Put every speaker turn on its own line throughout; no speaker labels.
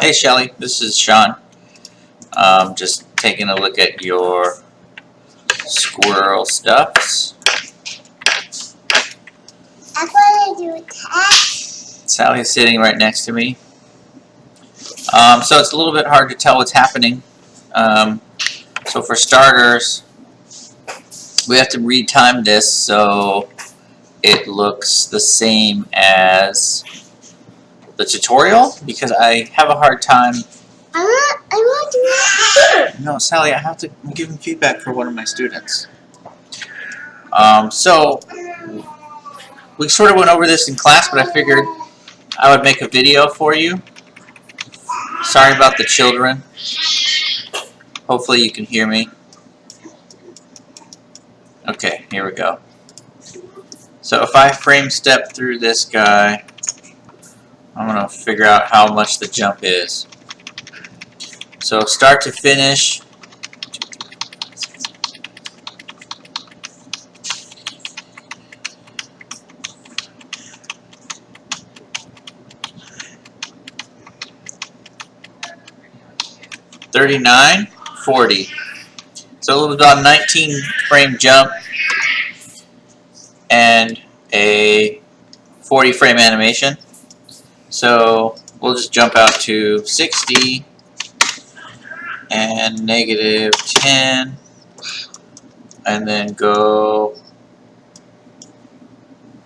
Hey Shelly, this is Sean. Just taking a look at your squirrel stuffs.
I'm going to do that.
Sally's sitting right next to me. So it's a little bit hard to tell what's happening. So for starters, we have to retime this so it looks the same as the tutorial, because I have a hard time.
I want to do that.
No, Sally, I have to give him feedback for one of my students. So we sort of went over this in class, but I figured I would make a video for you. Sorry about the children. Hopefully you can hear me. Okay, here we go. So if I frame step through this guy, I'm going to figure out how much the jump is. So start to finish, $39, $40. So we've got a 19 frame jump and a 40 frame animation. So we'll just jump out to 60 and -10, and then go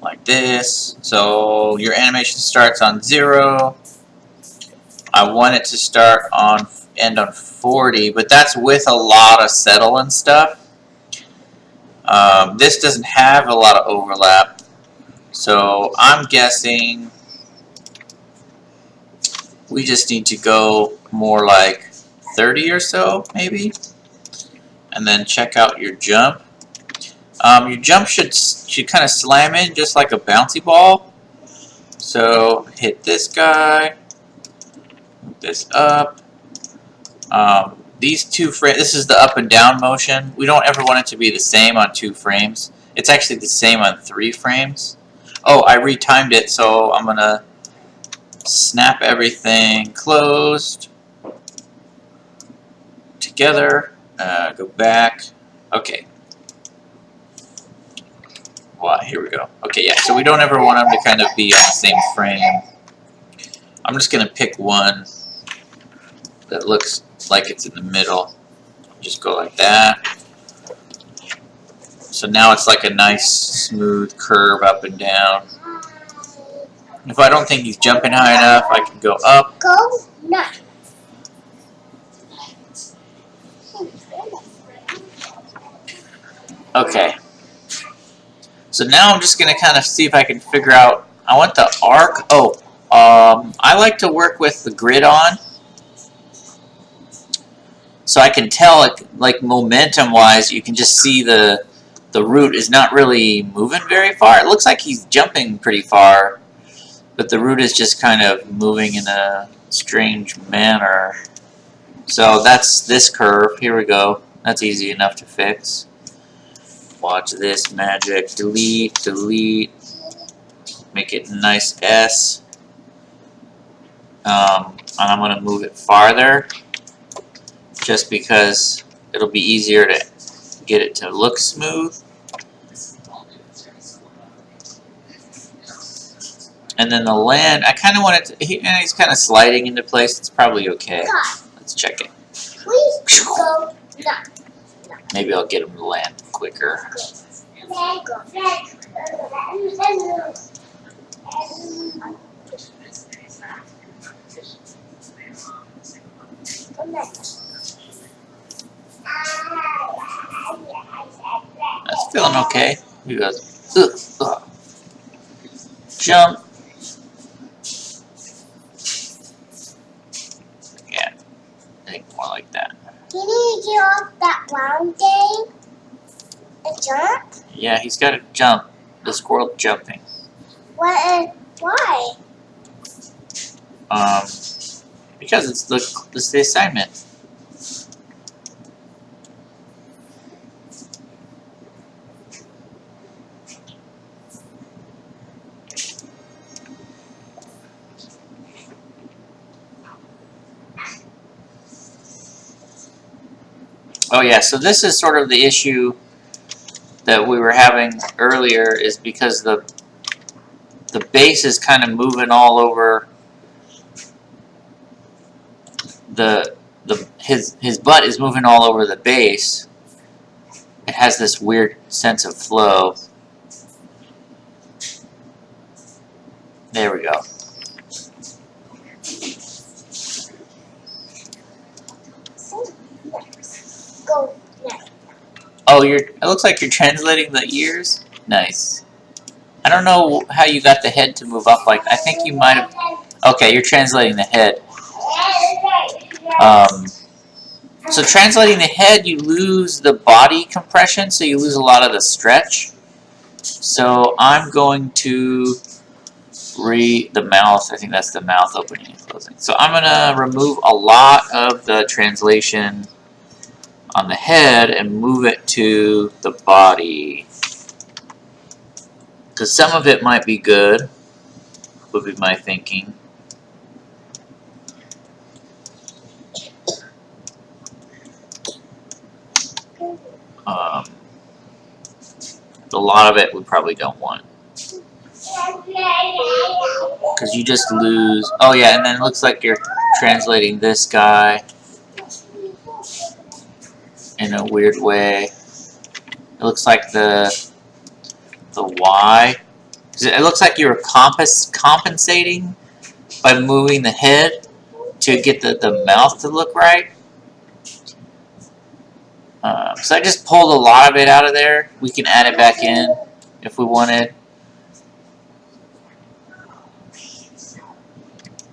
like this. So your animation starts on 0. I want it to end on 40, but that's with a lot of settle and stuff. This doesn't have a lot of overlap, so I'm guessing we just need to go more like 30 or so, maybe, and then check out your jump. Your jump should kind of slam in just like a bouncy ball. So hit this guy, move this up. These two frames, this is the up and down motion. We don't ever want it to be the same on 2 frames. It's actually the same on 3 frames. Oh, I retimed it, so I'm gonna snap everything closed together. Go back. Okay. Wow, here we go. Okay, yeah, so we don't ever want them to kind of be on the same frame. I'm just going to pick one that looks like it's in the middle. Just go like that. So now it's like a nice smooth curve up and down. If I don't think he's jumping high enough, I can go up.
Go now.
Okay. So now I'm just going to kind of see if I can figure out, I want the arc. Oh, I like to work with the grid on, so I can tell, like momentum wise, you can just see the root is not really moving very far. It looks like he's jumping pretty far, but the root is just kind of moving in a strange manner. So that's this curve. Here we go. That's easy enough to fix. Watch this magic. Delete, delete. Make it a nice S. And I'm going to move it farther, just because it'll be easier to get it to look smooth. And then the land, I kind of want it to, he's kind of sliding into place. It's probably okay. Let's check it.
Please go now.
Maybe I'll get him to land quicker. That's feeling okay. He goes, ugh, ugh. Jump. Yeah, I think more like that.
Can you get off that round thing? A jump?
Yeah, he's got to jump. The squirrel jumping.
Why?
Because it's the assignment. Oh yeah, so this is sort of the issue that we were having earlier, is because the base is kind of moving all over his butt is moving all over the base. It has this weird sense of flow. There we go.
Go next.
Oh, it looks like you're translating the ears. Nice. I don't know how you got the head to move up. Like, I think you might have. Okay, you're translating the head. So translating the head, you lose the body compression, so you lose a lot of the stretch. So I'm going to the mouth. I think that's the mouth opening and closing. So I'm gonna remove a lot of the translation on the head and move it to the body. Because some of it might be good, would be my thinking. A lot of it we probably don't want. Because you just lose. Oh yeah, and then it looks like you're translating this guy in a weird way. It looks like the Y. It looks like you were compensating by moving the head to get the mouth to look right. So I just pulled a lot of it out of there. We can add it back in if we wanted.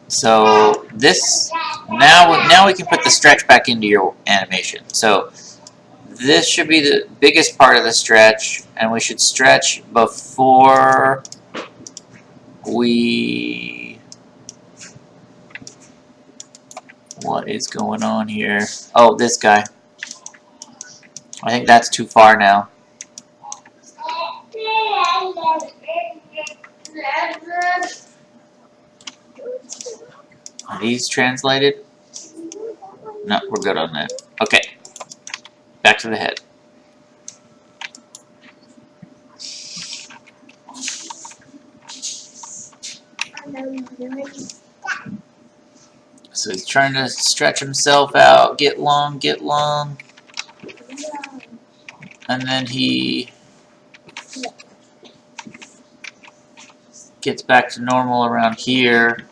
So this now we can put the stretch back into your animation. So this should be the biggest part of the stretch, and we should stretch before we... What is going on here? Oh, this guy. I think that's too far now. Are these translated? No, we're good on that. Okay. Back to the head. So he's trying to stretch himself out, get long, and then he gets back to normal around here.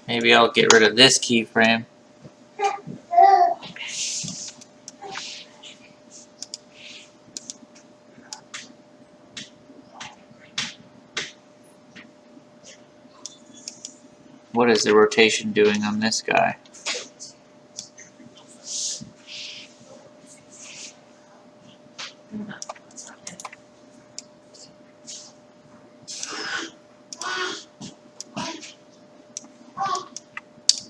Maybe I'll get rid of this keyframe. What is the rotation doing on this guy?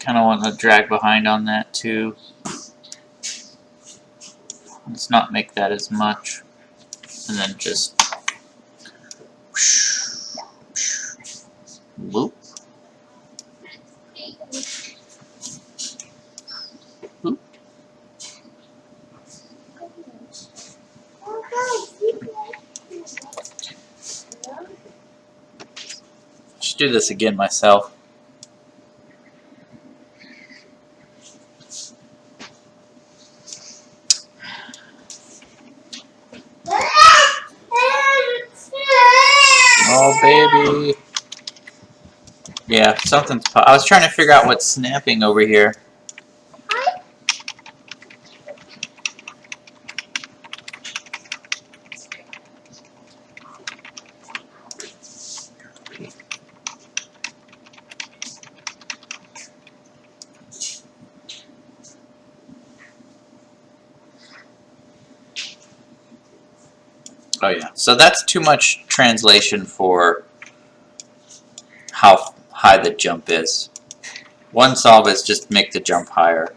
Kind of want to drag behind on that too. Let's not make that as much. And then just whoop. Whoop. Should do this again myself. Oh baby. Yeah, something's. I was trying to figure out what's snapping over here. Oh yeah, so that's too much translation for how high the jump is. One solve is just make the jump higher.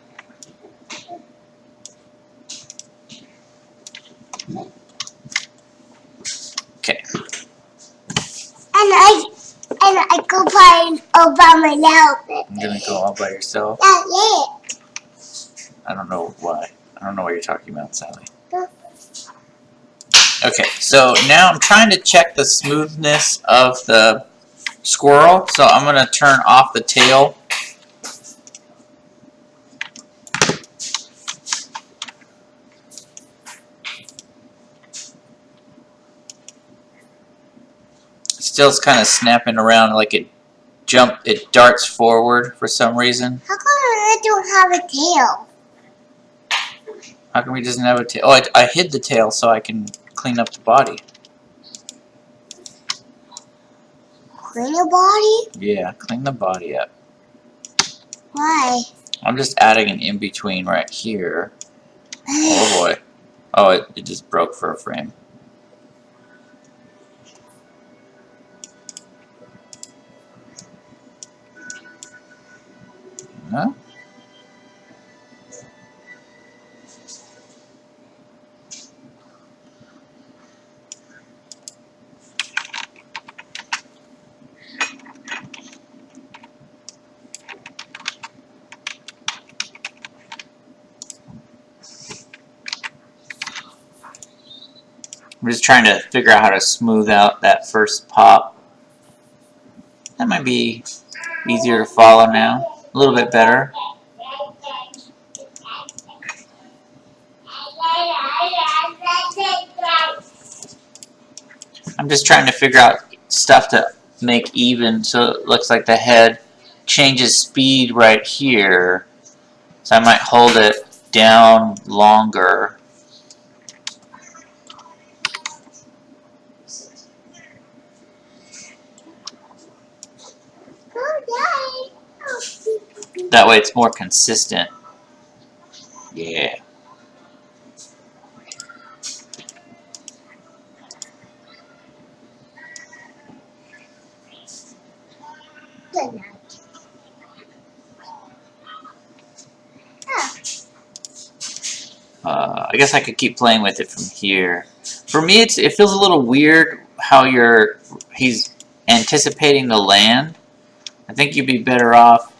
Okay.
And I go by all by myself.
I'm gonna go all by yourself.
That's it.
I don't know why. I don't know what you're talking about, Sally. Okay, so now I'm trying to check the smoothness of the squirrel, so I'm going to turn off the tail. Still it's kind of snapping around like it darts forward for some reason.
How come I don't have a tail?
How come he doesn't have a tail? Oh, I hid the tail so I can clean up the body.
Clean your body?
Yeah, clean the body up.
Why?
I'm just adding an in-between right here. Oh boy. Oh, it just broke for a frame. Huh? I'm just trying to figure out how to smooth out that first pop. That might be easier to follow now. A little bit better. I'm just trying to figure out stuff to make even so it looks like the head changes speed right here. So I might hold it down longer. That way it's more consistent. Yeah.
Good night.
I guess I could keep playing with it from here. For me, it feels a little weird how he's anticipating the land. I think you'd be better off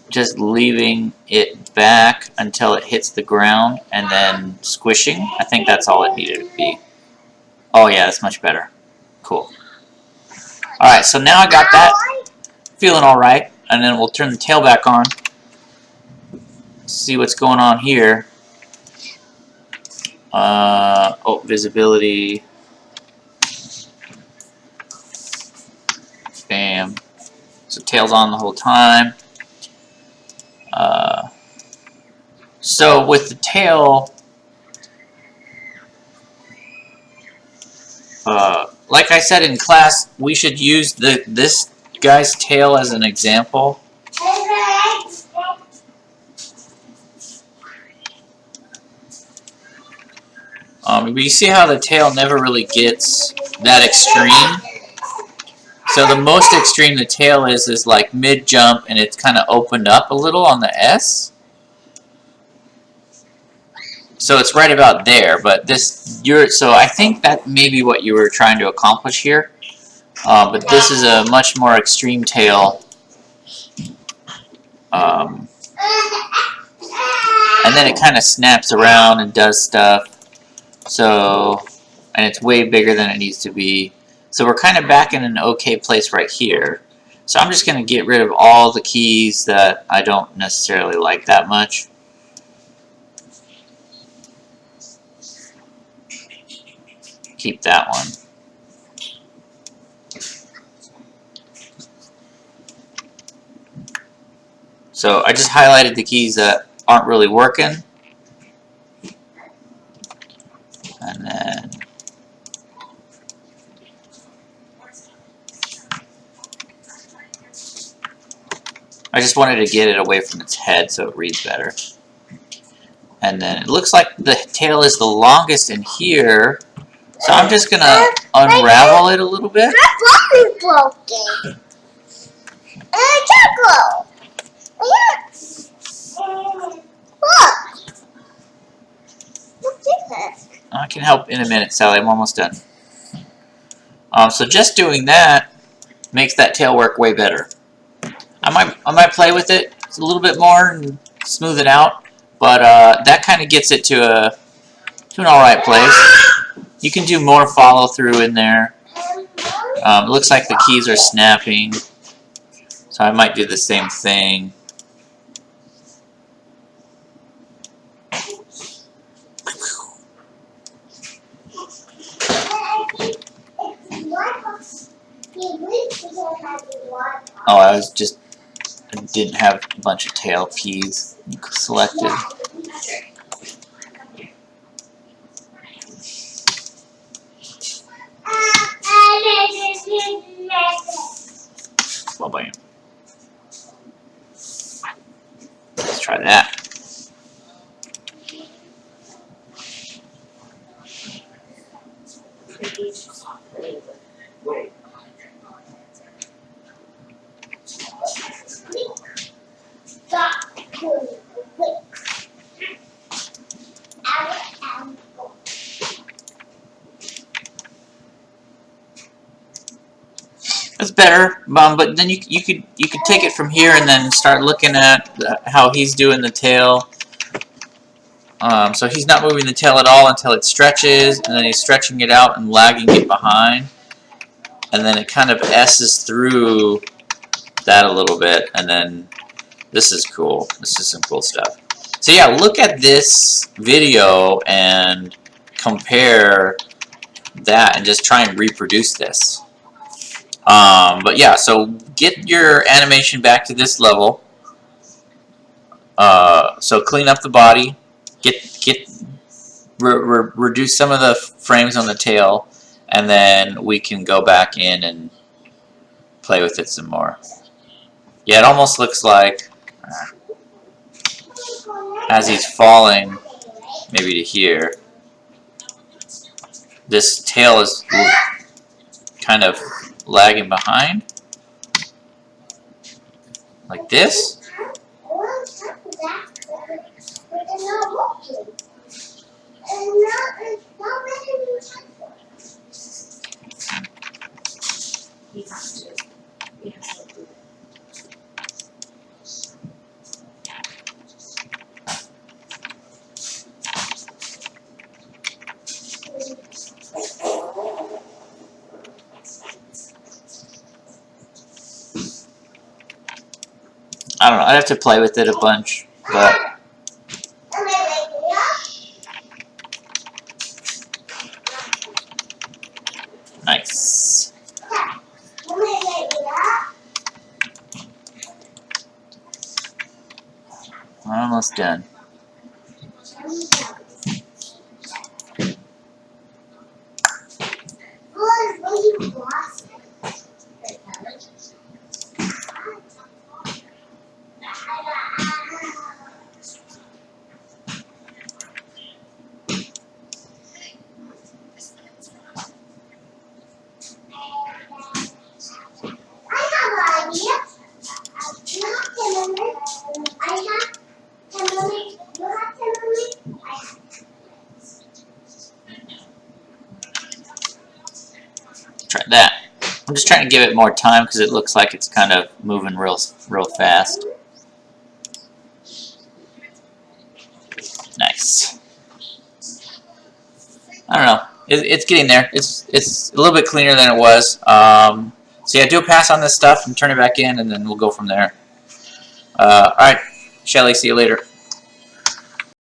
just leaving it back until it hits the ground and then squishing. I think that's all it needed to be. Oh yeah, that's much better. Cool. Alright, so now I got that feeling alright, and then we'll turn the tail back on. See what's going on here. Oh, visibility. Bam. So tail's on the whole time. So with the tail, like I said in class, we should use this guy's tail as an example. But you see how the tail never really gets that extreme? So the most extreme the tail is like mid-jump, and it's kind of opened up a little on the S. So it's right about there, but so I think that may be what you were trying to accomplish here. But this is a much more extreme tail. And then it kind of snaps around and does stuff. So, and it's way bigger than it needs to be. So we're kind of back in an okay place right here. So I'm just going to get rid of all the keys that I don't necessarily like that much. Keep that one. So I just highlighted the keys that aren't really working. And then I just wanted to get it away from its head so it reads better. And then it looks like the tail is the longest in here. So I'm just going to unravel it a little bit.
My body broken. And I can't go. Look. Look at that.
I can help in a minute, Sally. I'm almost done. So just doing that makes that tail work way better. I might play with it a little bit more and smooth it out. but that kind of gets it to an alright place. You can do more follow through in there. It looks like the keys are snapping, so I might do the same thing. Oh, I didn't have a bunch of tail keys selected. Well, bam. Let's try that. That's better, but then you could take it from here and then start looking at how he's doing the tail. So he's not moving the tail at all until it stretches, and then he's stretching it out and lagging it behind, and then it kind of S's through that a little bit, and then this is cool. This is some cool stuff. So yeah, look at this video and compare that and just try and reproduce this. But yeah, so get your animation back to this level. So clean up the body, reduce some of the frames on the tail, and then we can go back in and play with it some more. Yeah, it almost looks like as he's falling, maybe to here, this tail is kind of lagging behind, like this. I don't know, I'd have to play with it a bunch, but nice. Almost done. Try that. I'm just trying to give it more time because it looks like it's kind of moving real fast. Nice. I don't know. It's getting there. It's a little bit cleaner than it was. So yeah, do a pass on this stuff and turn it back in, and then we'll go from there. All right, Shelly. See you later.